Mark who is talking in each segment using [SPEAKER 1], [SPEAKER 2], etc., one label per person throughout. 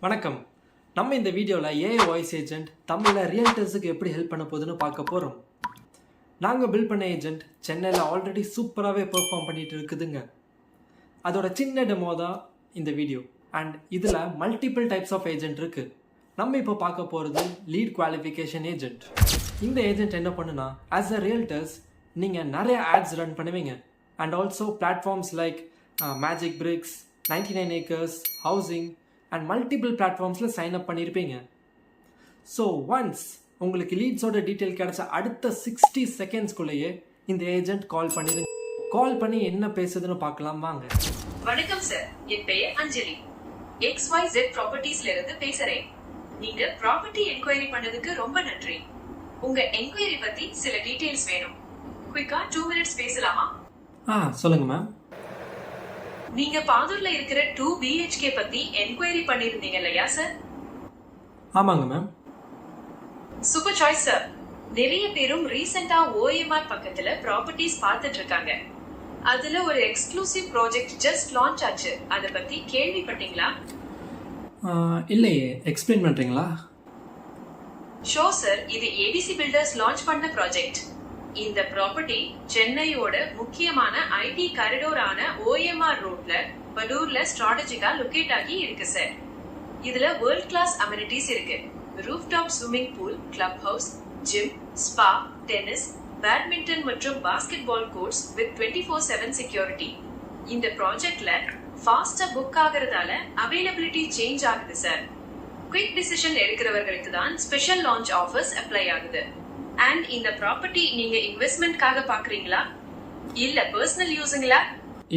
[SPEAKER 1] வணக்கம். நம்ம இந்த வீடியோவில் ஏஐ வாய்ஸ் ஏஜென்ட் தமிழில் ரியல்டர்ஸுக்கு எப்படி ஹெல்ப் பண்ண போகுதுன்னு பார்க்க போகிறோம். நாங்கள் பில்ட் பண்ண ஏஜென்ட் சென்னையில் ஆல்ரெடி சூப்பராகவே பெர்ஃபார்ம் பண்ணிட்டு இருக்குதுங்க. அதோட சின்ன டெமோ தான் இந்த வீடியோ. அண்ட் இதில் மல்டிபிள் டைப்ஸ் ஆஃப் ஏஜென்ட் இருக்குது. நம்ம இப்போ பார்க்க போகிறது லீட் குவாலிஃபிகேஷன் ஏஜென்ட். இந்த ஏஜென்ட் என்ன பண்ணுனா, ஆஸ் அ ரியல்டர்ஸ் நீங்கள் நிறைய ஆட்ஸ் ரன் பண்ணுவீங்க. And also platforms like Magic Bricks, 99 acres, housing and multiple பிளாட்ஃபார்ம்ஸில் சைன் அப் பண்ணியிருப்பீங்க. ஸோ ஒன்ஸ் உங்களுக்கு லீட்ஸோட டீட்டெயில் கிடைச்ச அடுத்த 60 செகண்ட்ஸ்குள்ளேயே இந்த ஏஜென்ட் கால் பண்ணிடுங்க. கால் பண்ணி என்ன பேசுதுன்னு பார்க்கலாம் வாங்க.
[SPEAKER 2] வணக்கம் சார், என் பெயர் அஞ்சலி. XYZ ப்ராப்பர்ட்டிஸ்ல இருந்து பேசுறேன். நீங்க ப்ராப்பர்ட்டி என்கொயரி பண்ணதுக்கு ரொம்ப நன்றி. உங்க என்கொயரி பத்தி சில டீடைல்ஸ் வேணும். குயிக்கா 2 மினிட்ஸ் பேசலாமா?
[SPEAKER 1] சொல்லுங்க மேம்.
[SPEAKER 2] நீங்க பாதூர்ல இருக்கிற 2 BHK பத்தி என்கொயரி பண்ணிருந்தீங்க இல்லையா சார்?
[SPEAKER 1] ஆமாங்க மேம்.
[SPEAKER 2] Super choice sir. நிறைய பேரும் ரீசெண்டா OMR பக்கத்துல ப்ராப்பர்ட்டிஸ் பார்த்துட்டு இருக்காங்க. அதுல ஒரு எக்ஸ்க்ளூசிவ் ப்ராஜெக்ட் ஜஸ்ட் லான்ச் ஆச்சு. அத பத்தி கேள்விப்பட்டீங்களா?
[SPEAKER 1] இல்லையே, எக்ஸ்பிளைன் பண்றீங்களா?
[SPEAKER 2] ஷோ சார், இது ABC பில்டர்ஸ் லான்ச் பண்ண ப்ராஜெக்ட். இந்த ப்ராப்பர்ட்டி சென்னையோட முக்கியமான IT காரிடோரான OMR ரோட்ல படூர்ல ஸ்ட்ராட்டஜிக்கா லொகேட் ஆகி இருக்கு சார். இதுல வேர்ல்ட் கிளாஸ் அமெனிட்டிஸ் இருக்கு. Rooftop swimming pool, club house, gym, spa, tennis, badminton மற்றும் basketball courts with 24/7 security. இந்த ப்ராஜெக்ட்ல ஃபாஸ்டா புக் ஆகுறதால அவைலபிலிட்டி சேஞ்ச் ஆகுது சார். குயிக் டிசிஷன் எடுக்கிறவர்களுக்கு தான் ஸ்பெஷல் லான்ச் ஆஃபர்ஸ் அப்ளை ஆகுது. அண்ட் இந்த ப்ராப்பர்ட்டி நீங்க இன்வெஸ்ட்மெண்ட்காக பாக்குறீங்களா இல்ல பர்சனல் யூஸ்ங்களா?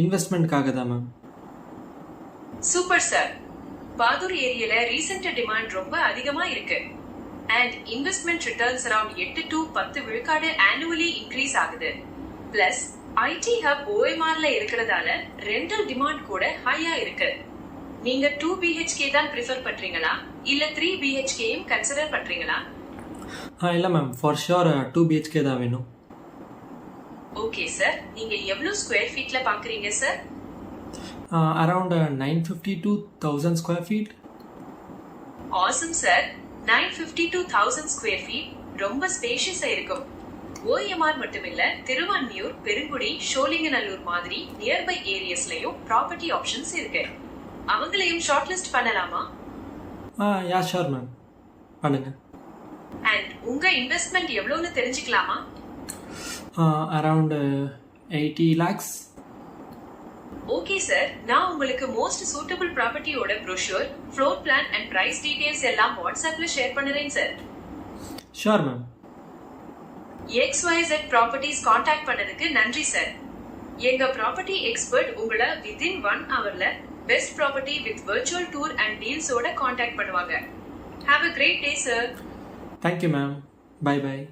[SPEAKER 1] இன்வெஸ்ட்மெண்ட்காக தான் மேம்.
[SPEAKER 2] Super sir. பாதூர் ஏரியால ரீசெண்ட் டிமாண்ட் ரொம்ப அதிகமா இருக்கு. And investment returns around 8 to 10 விழுக்காடு ஆனுவலி இன்க்ரீஸ் ஆகுது. பிளஸ் IT ஹப் OMRல இருக்கிறதால ரெண்டல் டிமாண்ட் கூட ஹையா இருக்கு. நீங்க 2 BHK தான் ப்ரிஃபர் பண்றீங்களா இல்ல 3 BHKயும் கன்சிடர் பண்றீங்களா?
[SPEAKER 1] இல்லை மேம், ஃபார் ஷுர் 2 BHK தான் வேணும்.
[SPEAKER 2] ஓகே சார், நீங்க எவ்வளவு ஸ்கொயர் ஃபீட்ல பாக்குறீங்க சார்?
[SPEAKER 1] Around 950 to 1000 square feet.
[SPEAKER 2] Awesome sir. 950 to 1000 square feet ரொம்ப ஸ்பேஷியஸா இருக்கும். OMR மட்டுமில்ல, திருவான்மியூர், பெருங்குடி, ஷோலிங்கநல்லூர் மாதிரி நியர்பை ஏரியாஸ்லயும் ப்ராப்பர்ட்டி ஆப்ஷன்ஸ் இருக்கு. அவங்களையும் ஷார்ட் லிஸ்ட் பண்ணலாமா?
[SPEAKER 1] யா ஷூர் மேம், பண்ணுங்க.
[SPEAKER 2] அண்ட் உங்க இன்வெஸ்ட்மெண்ட் எவ்வளவுன்னு தெரிஞ்சுக்கலாமா?
[SPEAKER 1] Around 80 lakhs.
[SPEAKER 2] ஓகே சார், நான் உங்களுக்கு மோஸ்ட் சூட்டபிள் ப்ராப்பர்ட்டியோட brochure, floor plan and price details எல்லாம் வாட்ஸ்அப்ல ஷேர் பண்ணுறேன் sir.
[SPEAKER 1] Sure ma'am.
[SPEAKER 2] XYZ properties contact பண்ணதுக்கு நன்றி சார். எங்க ப்ராப்பர்ட்டி எக்ஸ்பர்ட் உங்களை within 1 hourல best property with virtual tour and டீல்ஸோட காண்டாக்ட் பண்ணுவாங்க. Have a great day sir.
[SPEAKER 1] Thank you ma'am. Bye bye.